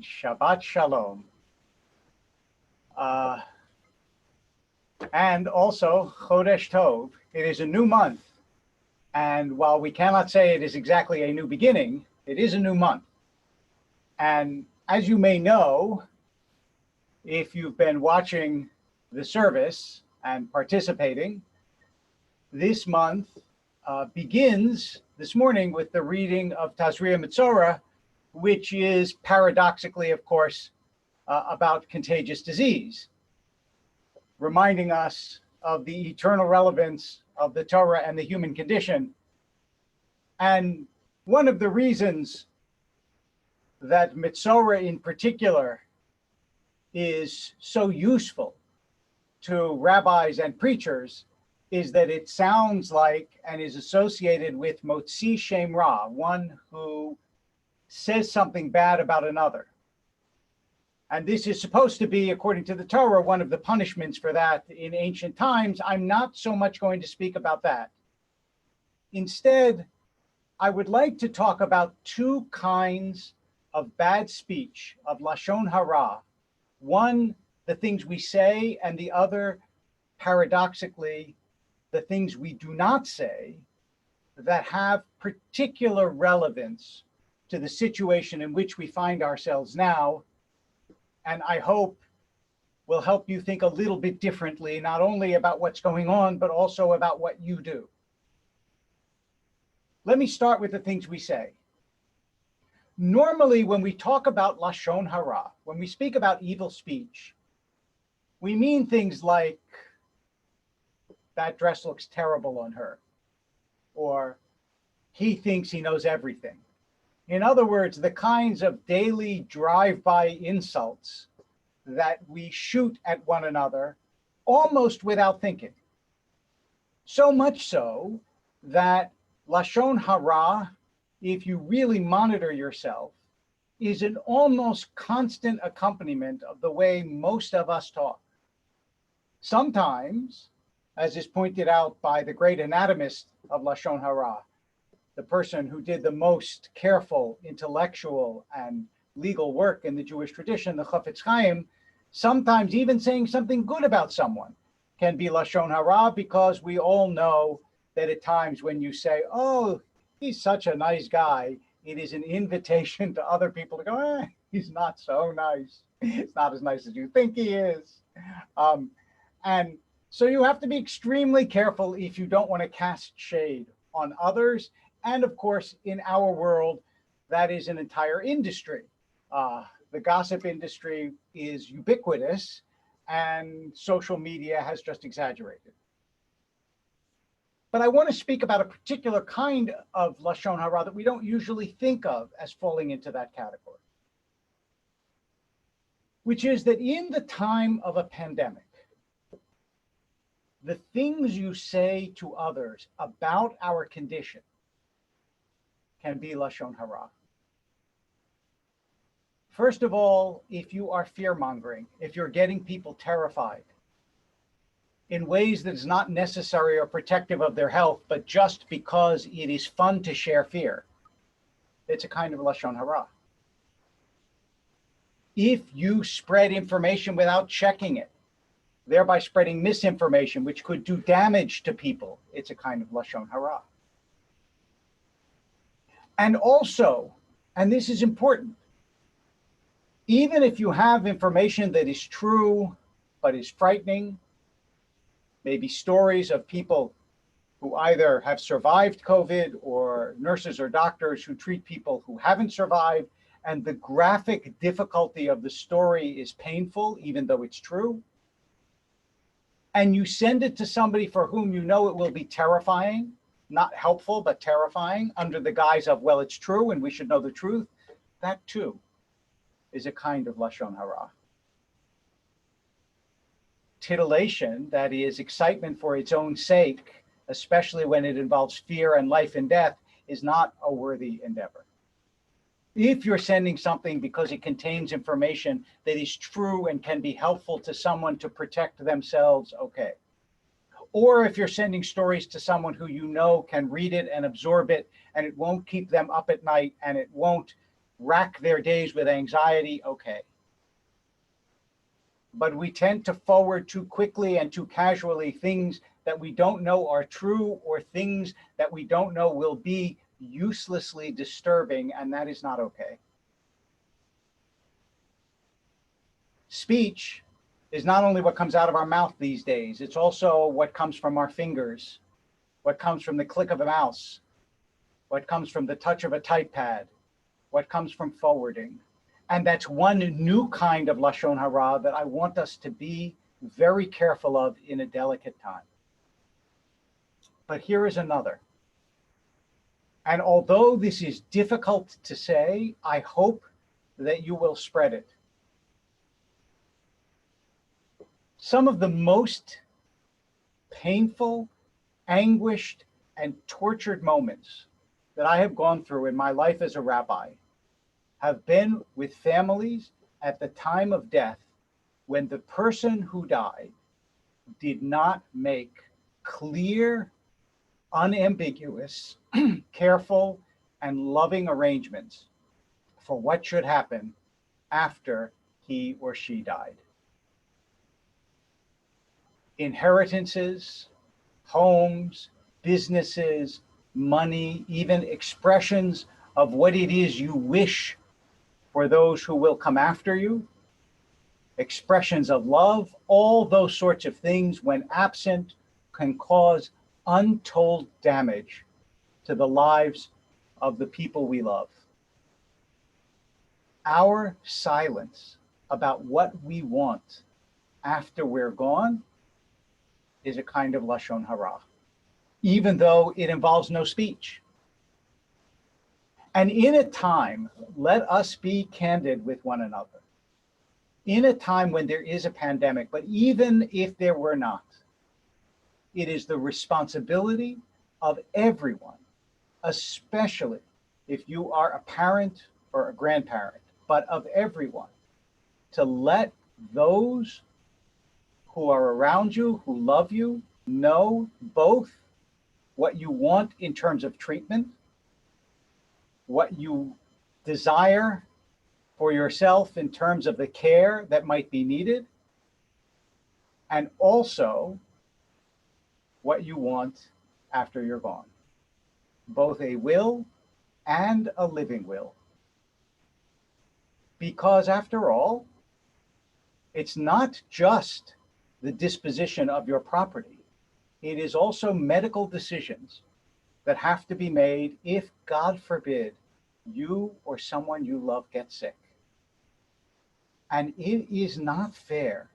and Shabbat Shalom. And also Chodesh Tov. It is a new month. And while we cannot say it is exactly a new beginning, it is a new month. And as you may know, if you've been watching the service and participating, this month begins this morning with the reading of Tazria Mitzorah, which is paradoxically, of course, about contagious disease, reminding us of the eternal relevance of the Torah and the human condition. And one of the reasons that Mitzorah in particular is so useful to rabbis and preachers is that it sounds like and is associated with Motzi Shem Ra, one who says something bad about another. And this is supposed to be, according to the Torah, one of the punishments for that in ancient times. I'm not so much going to speak about that. Instead, I would like to talk about two kinds of bad speech, of Lashon Hara. One, the things we say, and the other, paradoxically, the things we do not say that have particular relevance to the situation in which we find ourselves now, and I hope will help you think a little bit differently, not only about what's going on, but also about what you do. Let me start with the things we say. Normally, when we talk about Lashon Hara, when we speak about evil speech, we mean things like, that dress looks terrible on her, or he thinks he knows everything. In other words, the kinds of daily drive-by insults that we shoot at one another almost without thinking. So much so that Lashon Hara, if you really monitor yourself, is an almost constant accompaniment of the way most of us talk. Sometimes, as is pointed out by the great anatomist of Lashon Hara, the person who did the most careful intellectual and legal work in the Jewish tradition, the Chafetz Chaim, sometimes even saying something good about someone can be Lashon Hara, because we all know that at times when you say, oh, he's such a nice guy, it is an invitation to other people to go, he's not so nice. It's not as nice as you think he is. And so you have to be extremely careful if you don't want to cast shade on others. And of course, in our world, that is an entire industry. The gossip industry is ubiquitous, and social media has just exaggerated. But I want to speak about a particular kind of Lashon Hara that we don't usually think of as falling into that category, which is that in the time of a pandemic, the things you say to others about our condition can be Lashon Hara. First of all, if you are fear-mongering, if you're getting people terrified in ways that is not necessary or protective of their health, but just because it is fun to share fear, it's a kind of Lashon Hara. If you spread information without checking it, thereby spreading misinformation, which could do damage to people, it's a kind of Lashon Hara. And also, and this is important, even if you have information that is true, but is frightening, maybe stories of people who either have survived COVID or nurses or doctors who treat people who haven't survived, and the graphic difficulty of the story is painful, even though it's true, and you send it to somebody for whom you know it will be terrifying, not helpful, but terrifying, under the guise of, well, it's true and we should know the truth, that too is a kind of Lashon Hara. Titillation, that is excitement for its own sake, especially when it involves fear and life and death, is not a worthy endeavor. If you're sending something because it contains information that is true and can be helpful to someone to protect themselves, okay. Or if you're sending stories to someone who you know can read it and absorb it, and it won't keep them up at night, and it won't rack their days with anxiety, okay. But we tend to forward too quickly and too casually things that we don't know are true, or things that we don't know will be uselessly disturbing, and that is not okay. Speech is not only what comes out of our mouth these days, it's also what comes from our fingers, what comes from the click of a mouse, what comes from the touch of a type pad, what comes from forwarding. And that's one new kind of Lashon Hara that I want us to be very careful of in a delicate time. But here is another. And although this is difficult to say, I hope that you will spread it. Some of the most painful, anguished, and tortured moments that I have gone through in my life as a rabbi have been with families at the time of death when the person who died did not make clear, unambiguous, careful, and loving arrangements for what should happen after he or she died. Inheritances, homes, businesses, money, even expressions of what it is you wish for those who will come after you, expressions of love, all those sorts of things, when absent, can cause untold damage to the lives of the people we love. Our silence about what we want after we're gone is a kind of Lashon Hara, even though it involves no speech. And in a time, let us be candid with one another. In a time when there is a pandemic, but even if there were not, it is the responsibility of everyone, especially if you are a parent or a grandparent, but of everyone, to let those who are around you, who love you, know both what you want in terms of treatment, what you desire for yourself in terms of the care that might be needed, and also what you want after you're gone, both a will and a living will. Because after all, it's not just the disposition of your property. It is also medical decisions that have to be made if, God forbid, you or someone you love gets sick. And it is not fair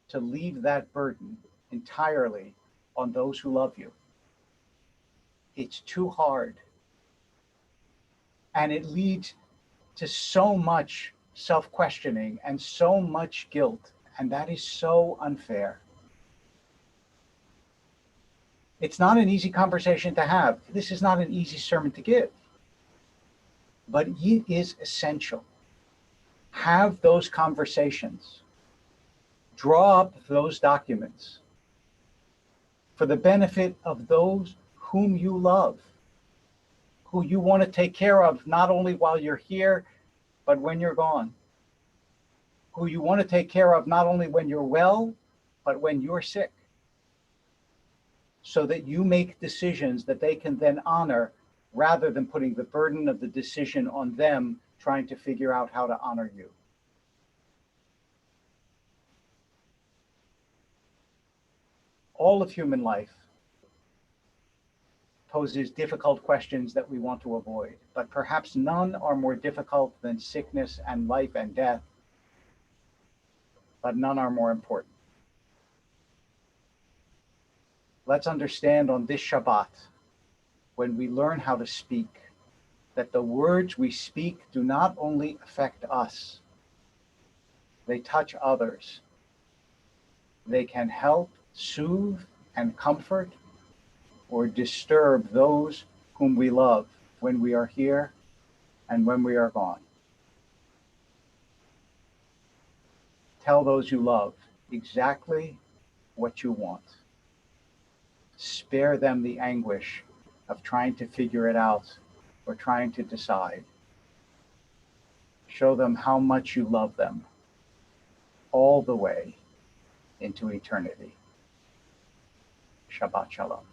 to leave that burden entirely on those who love you. It's too hard. And it leads to so much self-questioning and so much guilt. And that is so unfair. It's not an easy conversation to have. This is not an easy sermon to give. But it is essential. Have those conversations. Draw up those documents for the benefit of those whom you love, who you want to take care of, not only while you're here, but when you're gone. Who you want to take care of, not only when you're well, but when you're sick. So that you make decisions that they can then honor, rather than putting the burden of the decision on them, trying to figure out how to honor you. All of human life poses difficult questions that we want to avoid, but perhaps none are more difficult than sickness and life and death, but none are more important. Let's understand on this Shabbat, when we learn how to speak, that the words we speak do not only affect us, they touch others. They can help soothe and comfort or disturb those whom we love when we are here and when we are gone. Tell those you love exactly what you want. Spare them the anguish of trying to figure it out or trying to decide. Show them how much you love them all the way into eternity. Shabbat Shalom.